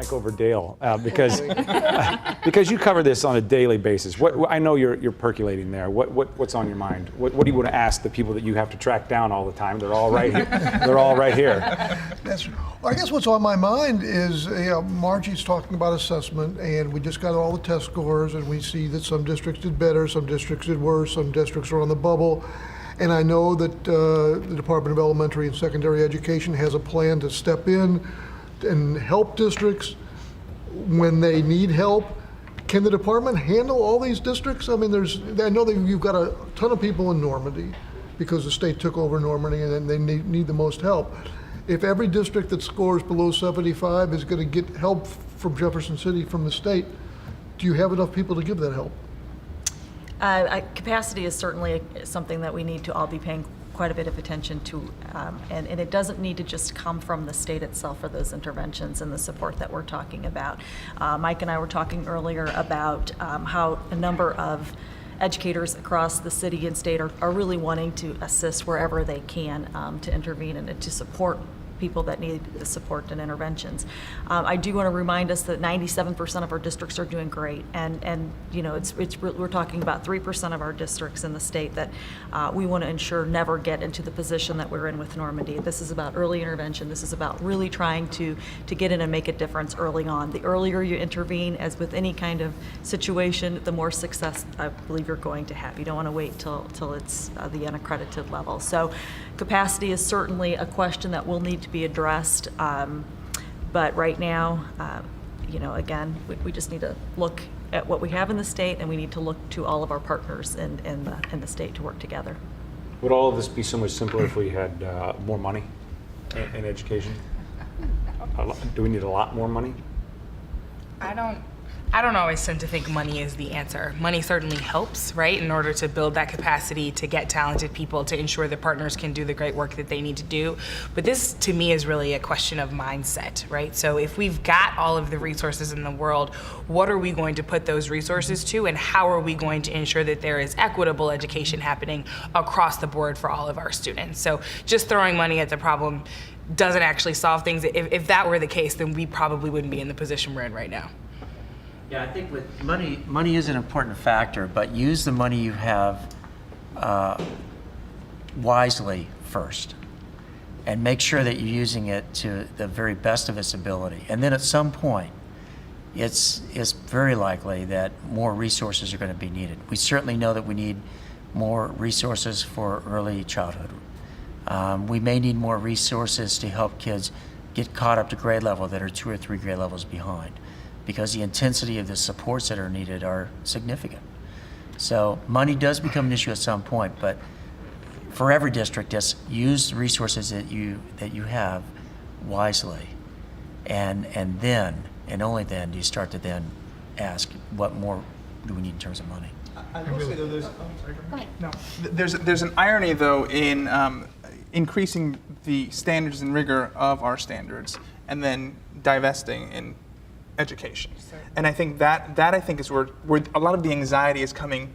Mike over Dale because because you cover this on a daily basis. I know you're percolating there. What's on your mind? What do you want to ask the people that you have to track down all the time? They're all right here. They're all right here. I guess what's on my mind is Margie's talking about assessment, and we just got all the test scores, and we see that some districts did better, some districts did worse, some districts are on the bubble. And I know that the Department of Elementary and Secondary Education has a plan to step in and help districts when they need help. Can the department handle all these districts? I mean, I know that you've got a ton of people in Normandy because the state took over Normandy and they need the most help. If every district that scores below 75 is going to get help from Jefferson City from the state, do you have enough people to give that help? Capacity is certainly something that we need to all be paying quite a bit of attention to, and it doesn't need to just come from the state itself for those interventions and the support that we're talking about. Mike and I were talking earlier about how a number of educators across the city and state are really wanting to assist wherever they can to intervene and to support people that need the support and interventions. I do want to remind us that 97% of our districts are doing great, and you know we're talking about 3% of our districts in the state that we want to ensure never get into the position that we're in with Normandy. This is about early intervention. This is about really trying to get in and make a difference early on. The earlier you intervene, as with any kind of situation, the more success I believe you're going to have. You don't want to wait till it's the unaccredited level. So capacity is certainly a question that will need to be addressed, but right now, you know, again, we just need to look at what we have in the state, and we need to look to all of our partners in the state to work together. Would all of this be so much simpler if we had more money in education? Do we need a lot more money? I don't always tend to think money is the answer. Money certainly helps, right, in order to build that capacity to get talented people, to ensure that partners can do the great work that they need to do. But this, to me, is really a question of mindset, right? So if we've got all of the resources in the world, what are we going to put those resources to, and how are we going to ensure that there is equitable education happening across the board for all of our students? So just throwing money at the problem doesn't actually solve things. If that were the case, then we probably wouldn't be in the position we're in right now. Yeah, I think with money is an important factor, but use the money you have wisely first, and make sure that you're using it to the very best of its ability. And then at some point, it's very likely that more resources are going to be needed. We certainly know that we need more resources for early childhood. We may need more resources to help kids get caught up to grade level that are 2 or 3 grade levels behind, because the intensity of the supports that are needed are significant. So money does become an issue at some point, but for every district, just use the resources that you have wisely, and then, and only then, do you start to then ask, what more do we need in terms of money? I will say though, there's an irony though in increasing the standards and rigor of our standards, and then divesting in education. And I think that I think is where a lot of the anxiety is coming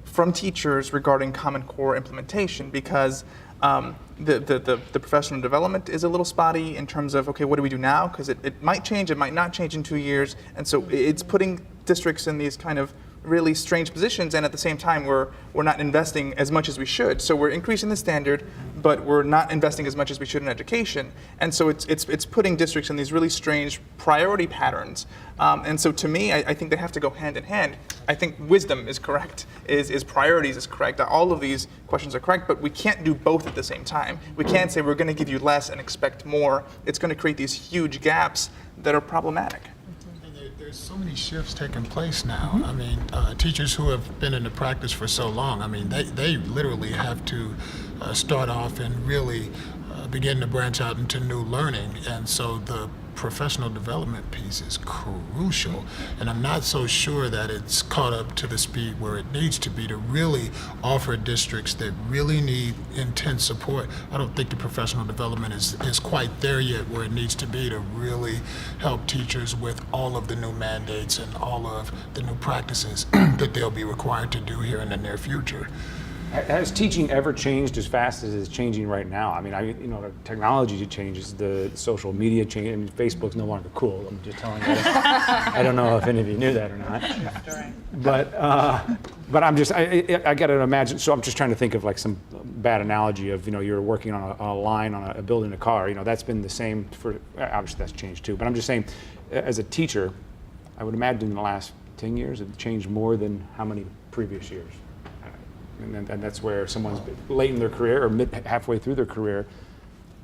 from teachers regarding Common Core implementation, because the professional development is a little spotty in terms of, okay, what do we do now? Because it might change, it might not change in 2 years, and so it's putting districts in these kind of really strange positions, and at the same time we're not investing as much as we should. So we're increasing the standard, but we're not investing as much as we should in education, and so it's putting districts in these really strange priority patterns. And so to me, I think they have to go hand in hand. I think wisdom is correct, is priorities is correct. All of these questions are correct, but we can't do both at the same time. We can't say we're going to give you less and expect more. It's going to create these huge gaps that are problematic. There's so many shifts taking place now. I mean, teachers who have been in the practice for so long, I mean, they literally have to start off and really begin to branch out into new learning. And so the professional development piece is crucial. And I'm not so sure that it's caught up to the speed where it needs to be to really offer districts that really need intense support. I don't think the professional development is quite there yet where it needs to be to really help teachers with all of the new mandates and all of the new practices that they'll be required to do here in the near future. Has teaching ever changed as fast as it's changing right now? I mean, the technology changes, the social media change. I mean, Facebook's no longer cool. I'm just telling you. I don't know if any of you knew that or not. But I'm just, I got to imagine. So I'm just trying to think of like some bad analogy of, you're working on a line on a building a car. That's been the same for. Obviously, that's changed too. But I'm just saying, as a teacher, I would imagine in the last 10 years it's changed more than how many previous years. And that's where someone's late in their career or halfway through their career,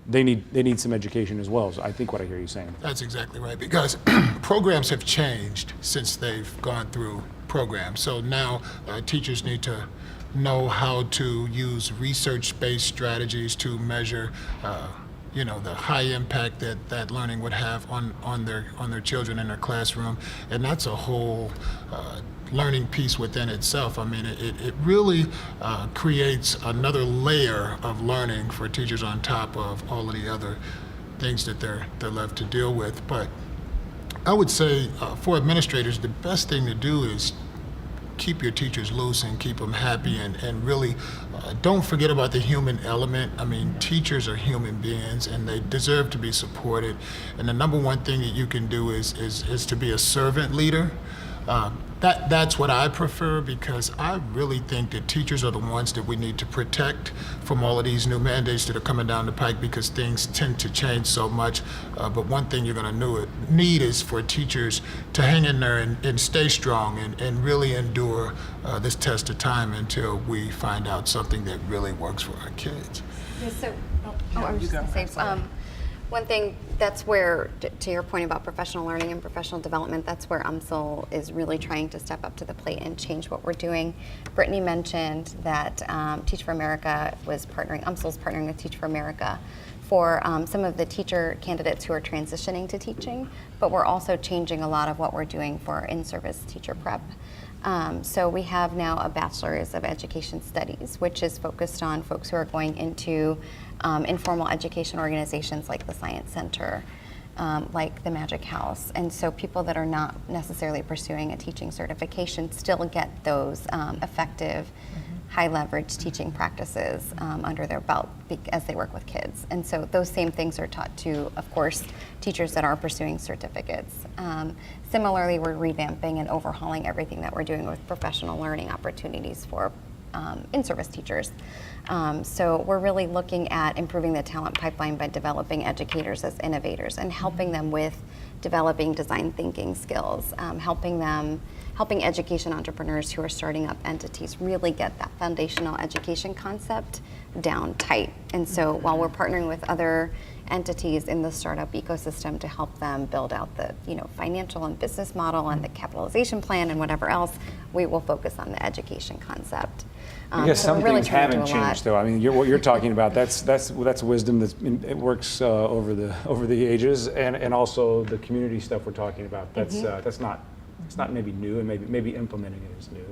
they need some education as well. So I think what I hear you saying. That's exactly right, because programs have changed since they've gone through programs. So now teachers need to know how to use research-based strategies to measure the high impact that learning would have on their children in their classroom. And that's a whole learning piece within itself. I mean, it really creates another layer of learning for teachers on top of all of the other things that they're left to deal with. But I would say for administrators, the best thing to do is keep your teachers loose and keep them happy, and really don't forget about the human element. I mean, teachers are human beings and they deserve to be supported. And the number one thing that you can do is to be a servant leader. That's what I prefer, because I really think that teachers are the ones that we need to protect from all of these new mandates that are coming down the pike, because things tend to change so much. But one thing you're going to need is for teachers to hang in there and stay strong and really endure this test of time until we find out something that really works for our kids. Okay, so, I was just going to say, one thing, that's where, to your point about professional learning and professional development, that's where UMSL is really trying to step up to the plate and change what we're doing. Brittany mentioned that Teach for America UMSL's partnering with Teach for America for some of the teacher candidates who are transitioning to teaching, but we're also changing a lot of what we're doing for in-service teacher prep. So we have now a Bachelor's of Education Studies, which is focused on folks who are going into informal education organizations like the Science Center, like the Magic House. And so people that are not necessarily pursuing a teaching certification still get those effective, high leverage teaching practices under their belt as they work with kids. And so those same things are taught to, of course, teachers that are pursuing certificates. Similarly, we're revamping and overhauling everything that we're doing with professional learning opportunities for in-service teachers. So we're really looking at improving the talent pipeline by developing educators as innovators and helping them with developing design thinking skills, helping education entrepreneurs who are starting up entities really get that foundational education concept down tight. And so while we're partnering with other entities in the startup ecosystem to help them build out the financial and business model and the capitalization plan and whatever else, we will focus on the education concept. I guess So some we're really things trying to do haven't a lot. changed, though. I mean, what you're talking about, that's wisdom it works over the ages, and also the community stuff we're talking about. That's not maybe new, and maybe implementing it is new.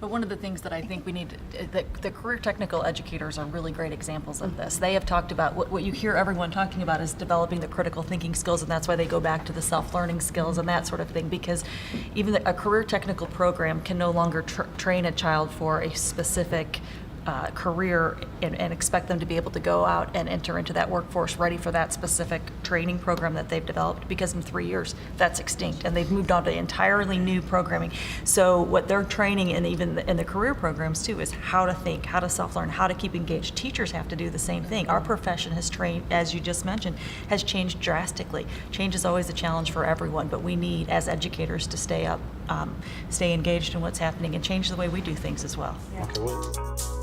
But one of the things that I think we need, the career technical educators are really great examples of this. They have talked about, what you hear everyone talking about is developing the critical thinking skills, and that's why they go back to the self-learning skills and that sort of thing, because even a career technical program can no longer train a child for a specific career and expect them to be able to go out and enter into that workforce ready for that specific training program that they've developed, because in 3 years that's extinct and they've moved on to entirely new programming. So what they're training, and even in the career programs too, is how to think, how to self-learn, how to keep engaged. Teachers have to do the same thing. Our profession has trained, as you just mentioned, has changed drastically. Change is always a challenge for everyone, but we need, as educators, to stay up, stay engaged in what's happening and change the way we do things as well. Okay, well,